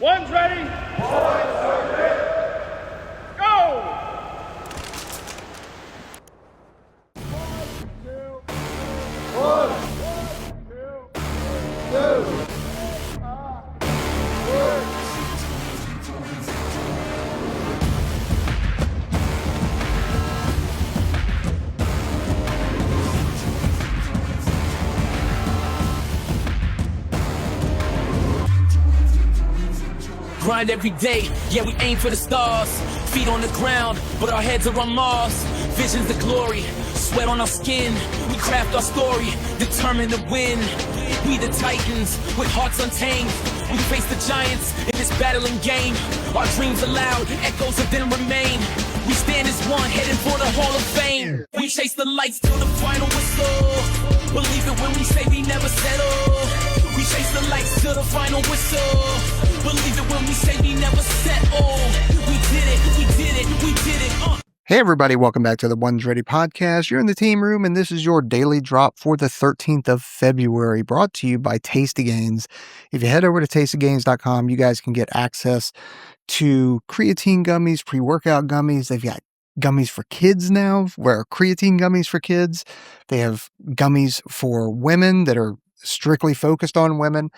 One's ready. One's ready. Go! 1, 2, 2. Grind every day, yeah, we aim for the stars. Feet on the ground, but our heads are on Mars. Visions of glory, sweat on our skin. We craft our story, determined to win. We the titans, with hearts untamed. We face the giants in this battling game. Our dreams are loud, echoes of them remain. We stand as one, heading for the Hall of Fame. We chase the lights till the final whistle. Believe it when we say we never settle. We chase the lights till the final whistle. Believe it when we say we never settle. We did it, we did it, we did it. Hey everybody, welcome back to the One's Ready podcast. You're in the team room and this is your daily drop for the 13th of February, brought to you by Tasty Gains. If you head over to tastygains.com, you guys can get access to creatine gummies, pre-workout gummies. They've got gummies for kids now, where creatine gummies for kids. They have gummies for women that are strictly focused on women.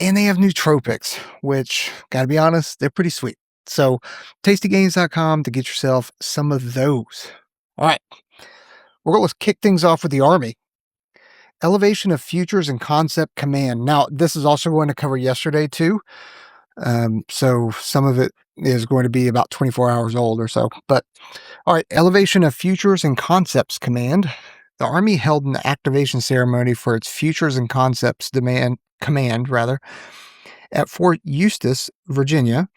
And they have nootropics, which, gotta be honest, they're pretty sweet. So, tastygains.com to get yourself some of those. All right. We're going to kick things off with the Army. Elevation of Futures and Concept Command. Now, this is also going to cover yesterday, too. So, some of it is going to be about 24 hours old or so. But, all right. Elevation of Futures and Concepts Command. The Army held an activation ceremony for its Futures and Concepts Command at Fort Eustis, Virginia,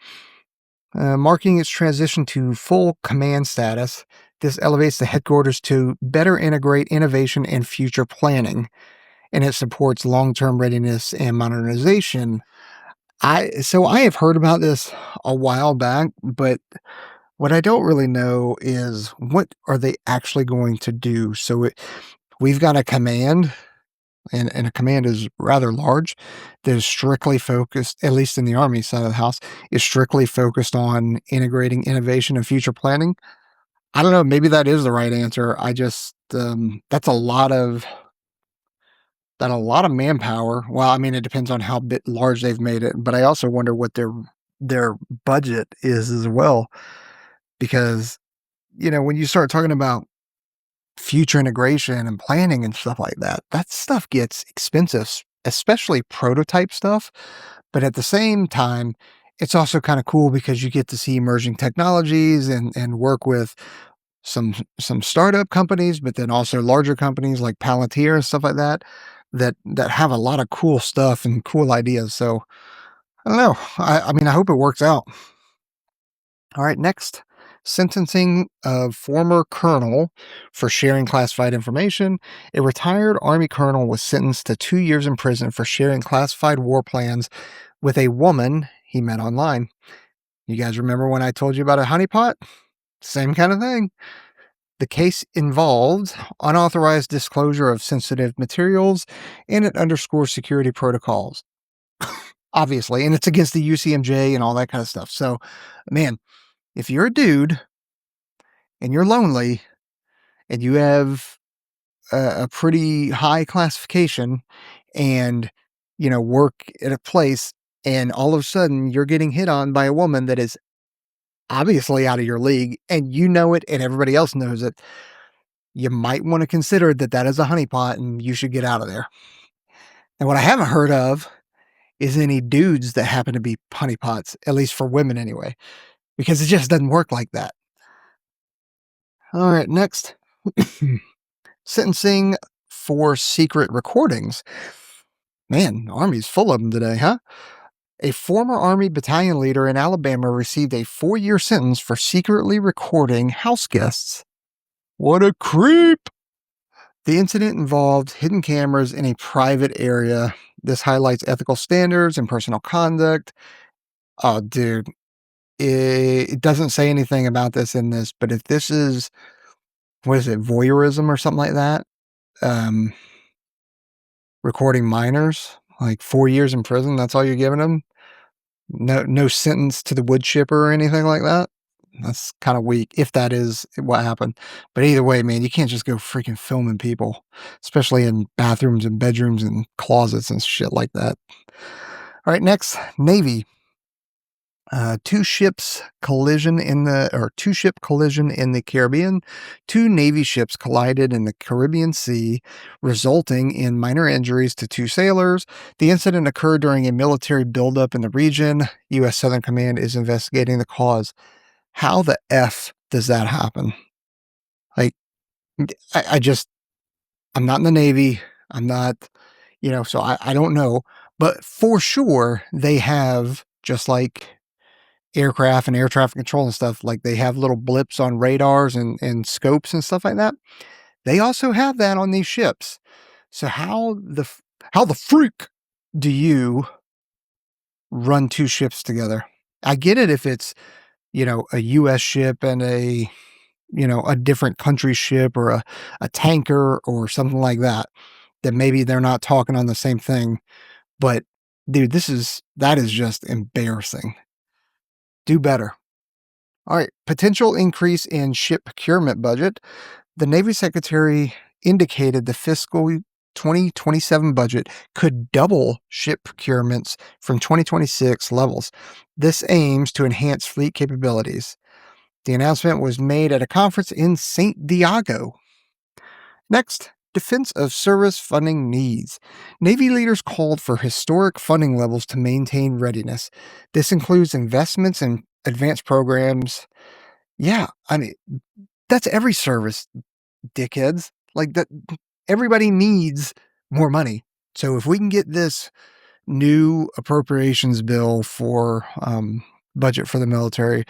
marking its transition to full command status. This elevates the headquarters to better integrate innovation and future planning, and it supports long-term readiness and modernization. I have heard about this a while back, but what I don't really know is what are they actually going to do. So we've got a command, and a command is rather large, that is strictly focused, at least in the Army side of the house, is strictly focused on integrating innovation and future planning. I don't know, maybe that is the right answer. I just, that's a lot of manpower. Well, I mean, it depends on how large they've made it, but I also wonder what their budget is as well. Because, when you start talking about future integration and planning and stuff like that, that stuff gets expensive, especially prototype stuff. But at the same time, it's also kind of cool because you get to see emerging technologies and work with some startup companies, but then also larger companies like Palantir and stuff like that have a lot of cool stuff and cool ideas. So I don't know. I mean, I hope it works out. All right, next. Sentencing of former colonel for sharing classified information. A retired Army colonel was sentenced to 2 years in prison for sharing classified war plans with a woman he met online. You guys remember when I told you about a honeypot? Same kind of thing. The case involved unauthorized disclosure of sensitive materials, and it underscores security protocols, obviously, and it's against the UCMJ and all that kind of stuff. So, man, if you're a dude and you're lonely and you have a pretty high classification and, work at a place and all of a sudden you're getting hit on by a woman that is obviously out of your league and you know it and everybody else knows it, you might want to consider that is a honeypot and you should get out of there. And what I haven't heard of is any dudes that happen to be honeypots, at least for women anyway. Because it just doesn't work like that. All right, next. Sentencing for secret recordings. Man, the Army's full of them today, huh? A former Army battalion leader in Alabama received a 4-year sentence for secretly recording house guests. What a creep! The incident involved hidden cameras in a private area. This highlights ethical standards and personal conduct. Oh, dude. It doesn't say anything about this in this, but if this is, voyeurism or something like that, recording minors, like 4 years in prison, that's all you're giving them, No sentence to the wood chipper or anything like that. That's kind of weak, if that is what happened. But either way, man, you can't just go freaking filming people, especially in bathrooms and bedrooms and closets and shit like that. All right, next, Navy. Two ship collision in the Caribbean. Two Navy ships collided in the Caribbean Sea, resulting in minor injuries to two sailors. The incident occurred during a military buildup in the region. U.S. Southern Command is investigating the cause. How the F does that happen? Like, I'm not in the Navy. I'm not, so I don't know. But for sure, they have, just like aircraft and air traffic control and stuff, like they have little blips on radars and scopes and stuff like that. They also have that on these ships. So how the freak do you run two ships together? I get it if it's, a U.S. ship and a different country ship or a tanker or something like that, that maybe they're not talking on the same thing. But dude, that is just embarrassing. Do better. All right, potential increase in ship procurement budget. The Navy Secretary indicated the fiscal 2027 budget could double ship procurements from 2026 levels. This aims to enhance fleet capabilities. The announcement was made at a conference in St. Diego. Next, defense of service funding needs. Navy leaders called for historic funding levels to maintain readiness. This includes investments in advanced programs. Yeah, I mean, that's every service, dickheads. Like that, everybody needs more money. So if we can get this new appropriations bill for budget for the military,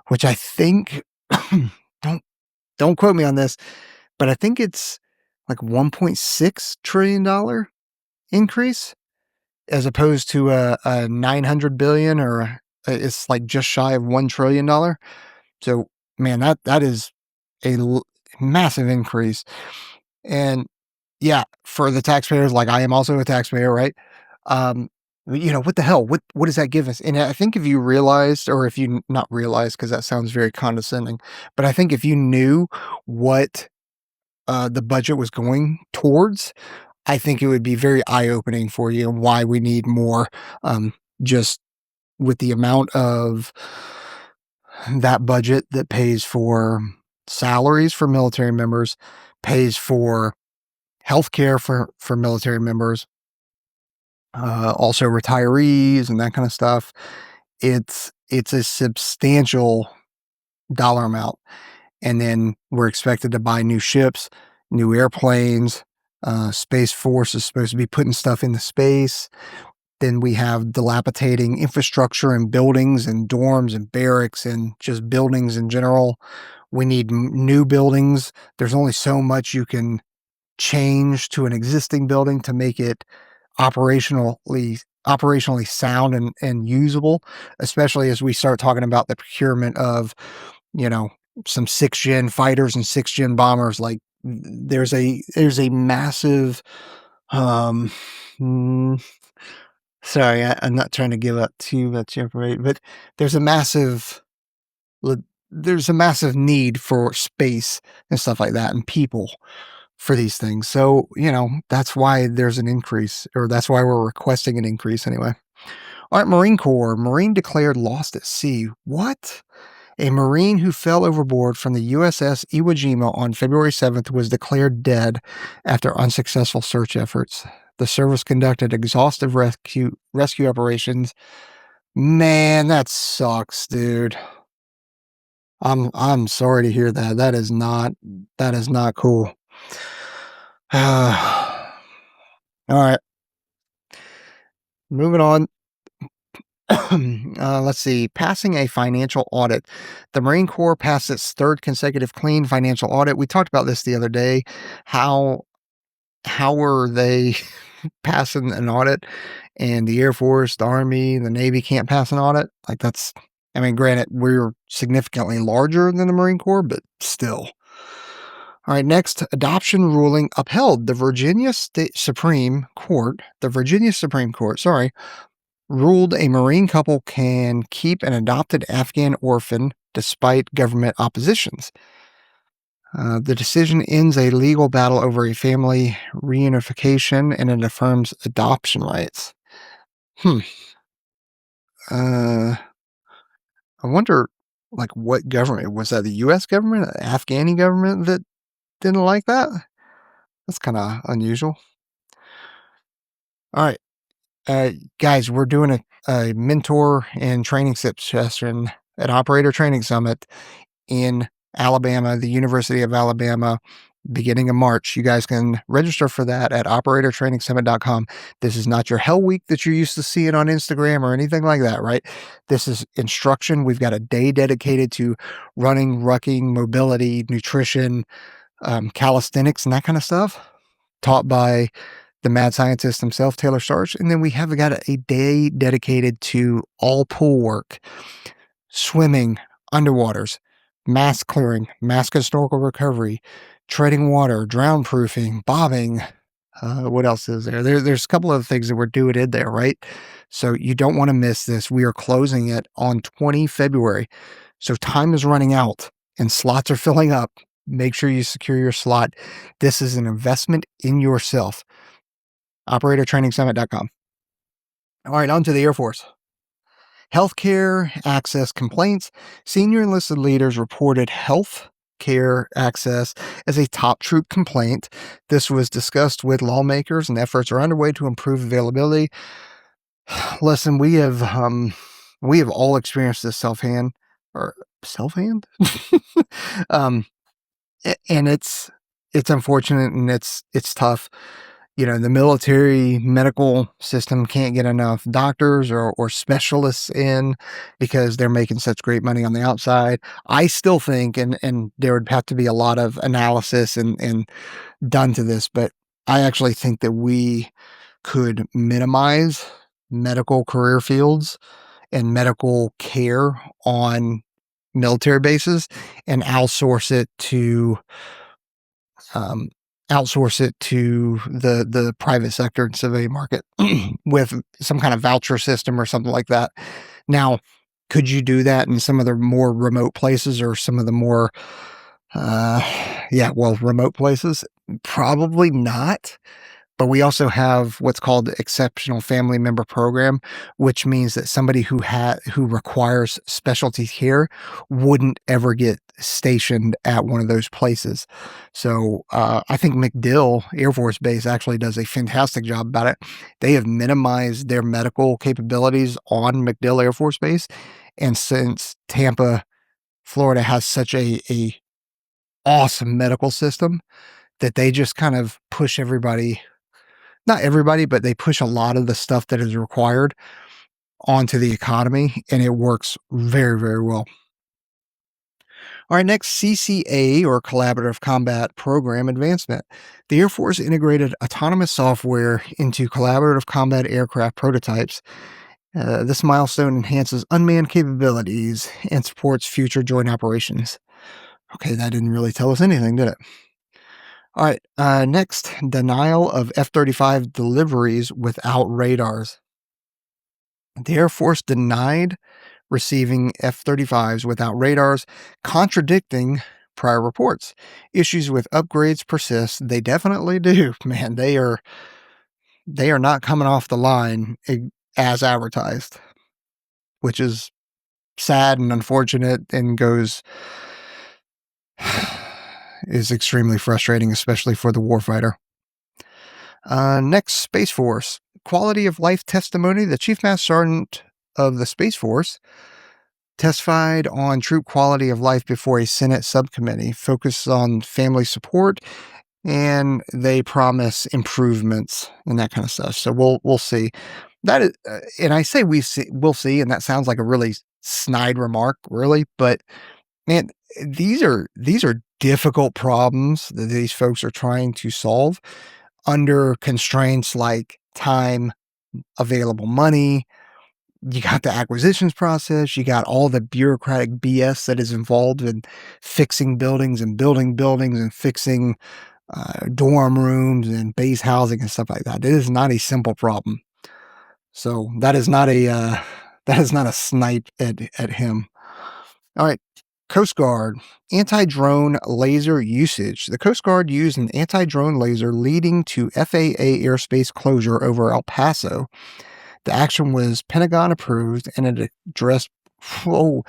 which I think don't quote me on this, but I think it's like $1.6 trillion increase, as opposed to a $900 billion, or it's like just shy of $1 trillion. So man, that is a massive increase. And yeah, for the taxpayers, like I am also a taxpayer, right? What the hell? What does that give us? And I think if you realized, or if you not realized, because that sounds very condescending, but I think if you knew what the budget was going towards, I think it would be very eye-opening for you and why we need more, just with the amount of that budget that pays for salaries for military members, pays for healthcare for military members, also retirees and that kind of stuff. It's a substantial dollar amount. And then we're expected to buy new ships, new airplanes. Space Force is supposed to be putting stuff into space. Then we have dilapidating infrastructure and buildings and dorms and barracks and just buildings in general. We need new buildings. There's only so much you can change to an existing building to make it operationally sound and usable, especially as we start talking about the procurement of, some 6th gen fighters and 6th gen bombers. Like there's a massive, sorry, I'm not trying to give up too much information, but there's a massive need for space and stuff like that and people for these things. So, that's why there's an increase, or that's why we're requesting an increase anyway. All right, Marine Corps. Marine declared lost at sea. What? A Marine who fell overboard from the USS Iwo Jima on February 7th was declared dead after unsuccessful search efforts. The service conducted exhaustive rescue operations. Man, that sucks, dude. I'm sorry to hear that. That is not cool. All right. Moving on. Let's see. Passing a financial audit. The Marine Corps passed its 3rd consecutive clean financial audit. We talked about this the other day. How were they passing an audit, and the Air Force, the Army, the Navy can't pass an audit? Like granted, we're significantly larger than the Marine Corps, but still. All right, next, adoption ruling upheld. The Virginia Supreme Court, ruled a Marine couple can keep an adopted Afghan orphan despite government oppositions. The decision ends a legal battle over a family reunification and it affirms adoption rights. I wonder, like, what government was that? The U.S. government, the Afghani government that didn't like that? That's kind of unusual. All right, guys, we're doing a mentor and training session at Operator Training Summit in Alabama, the University of Alabama, beginning of March. You guys can register for that at operatortrainingsummit.com. This is not your hell week that you're used to seeing on Instagram or anything like that, right? This is instruction. We've got a day dedicated to running, rucking, mobility, nutrition, calisthenics, and that kind of stuff, taught by the mad scientist himself, Taylor Starch. And then we have got a day dedicated to all pool work, swimming, underwaters, mask clearing, mask and snorkel recovery, treading water, drown proofing, bobbing. What else is there? There's a couple of things that we're doing in there, right? So you don't want to miss this. We are closing it on 20 February. So time is running out and slots are filling up. Make sure you secure your slot. This is an investment in yourself. OperatorTrainingsummit.com. All right, on to the Air Force. Healthcare access complaints. Senior enlisted leaders reported health care access as a top troop complaint. This was discussed with lawmakers and efforts are underway to improve availability. Listen, we have all experienced this self-hand. And it's unfortunate and it's tough. You know, the military medical system can't get enough doctors or specialists in because they're making such great money on the outside. I still think, and there would have to be a lot of analysis and done to this, but I actually think that we could minimize medical career fields and medical care on military bases and outsource it to the private sector and civilian market with some kind of voucher system or something like that. Now, could you do that in some of the more remote places or some of the more, remote places? Probably not. But we also have what's called the Exceptional Family Member Program, which means that somebody who requires specialty care wouldn't ever get stationed at one of those places. So I think MacDill Air Force Base actually does a fantastic job about it. They have minimized their medical capabilities on MacDill Air Force Base. And since Tampa, Florida has such a awesome medical system that they just kind of push everybody, not everybody, but they push a lot of the stuff that is required onto the economy, and it works very, very well. All right, next, CCA, or Collaborative Combat Program Advancement. The Air Force integrated autonomous software into collaborative combat aircraft prototypes. This milestone enhances unmanned capabilities and supports future joint operations. Okay, that didn't really tell us anything, did it? All right, next, denial of F-35 deliveries without radars. The Air Force denied receiving F-35s without radars, contradicting prior reports. Issues with upgrades persist. They definitely do, man. They are not coming off the line as advertised, which is sad and unfortunate and is extremely frustrating, especially for the warfighter. Next, Space Force. Quality of life testimony. The Chief Master Sergeant of the Space Force testified on troop quality of life before a Senate subcommittee, focused on family support, and they promise improvements and that kind of stuff. So we'll see. That is, and I say we'll see, and that sounds like a really snide remark, really, but man, these are difficult problems that these folks are trying to solve under constraints like time, available money. You got the acquisitions process. You got all the bureaucratic BS that is involved in fixing buildings and building buildings and fixing dorm rooms and base housing and stuff like that. It is not a simple problem. So that is not a snipe at him. All right. Coast Guard, anti-drone laser usage. The Coast Guard used an anti-drone laser leading to FAA airspace closure over El Paso. The action was Pentagon approved and it addressed, so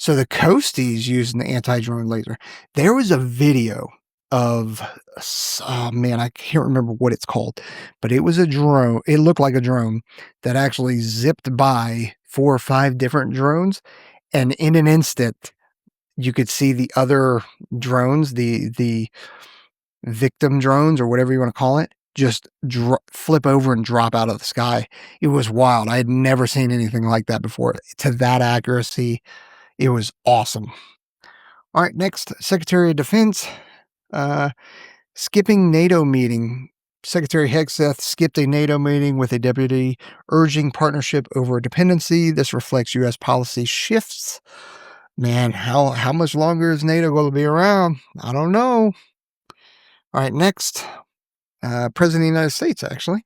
the coasties used an anti-drone laser. There was a video of, oh man, I can't remember what it's called, but it was a drone. It looked like a drone that actually zipped by 4 or 5 different drones. And in an instant, you could see the other drones, the victim drones or whatever you want to call it, just flip over and drop out of the sky. It was wild. I had never seen anything like that before. To that accuracy, it was awesome. All right, next, Secretary of Defense, skipping NATO meeting. Secretary Hegseth skipped a NATO meeting with a deputy, urging partnership over dependency. This reflects U.S. policy shifts. Man, how much longer is NATO going to be around? I don't know. All right, next, President of the United States, actually,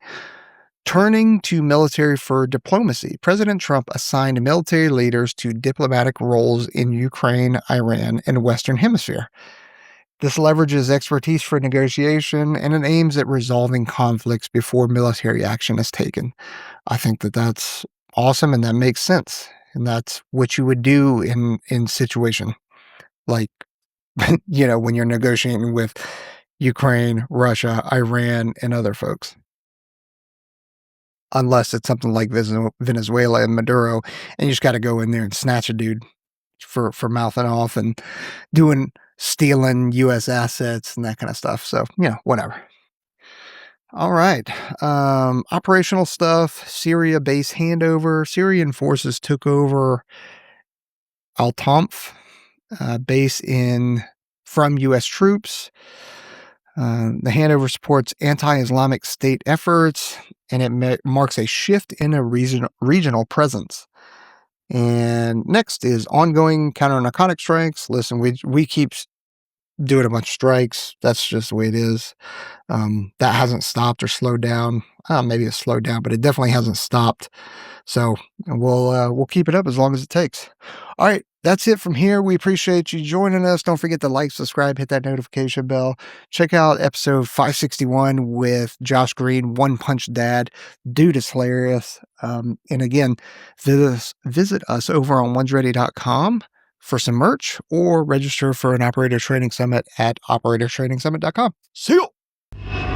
turning to military for diplomacy. President Trump assigned military leaders to diplomatic roles in Ukraine, Iran, and Western Hemisphere. This leverages expertise for negotiation and it aims at resolving conflicts before military action is taken. I think that that's awesome and that makes sense. And that's what you would do in situation like, when you're negotiating with Ukraine, Russia, Iran, and other folks. Unless it's something like Venezuela and Maduro, and you just got to go in there and snatch a dude for mouthing off and stealing U.S. assets and that kind of stuff. So, whatever. All right. Operational stuff, Syria base handover. Syrian forces took over Al-Tanf base from U.S. troops. The handover supports anti-Islamic State efforts, and it marks a shift in a regional presence. And next is ongoing counter-narcotic strikes. Listen, we keep doing a bunch of strikes. That's just the way it is. That hasn't stopped or slowed down. Maybe it's slowed down, but it definitely hasn't stopped. So we'll keep it up as long as it takes. All right, that's it from here. We appreciate you joining us. Don't forget to like, subscribe, hit that notification bell. Check out episode 561 with Josh Green, One Punch Dad. Dude is hilarious. And again, visit us over on onesready.com for some merch or register for an operator training summit at operatortrainingsummit.com. See you.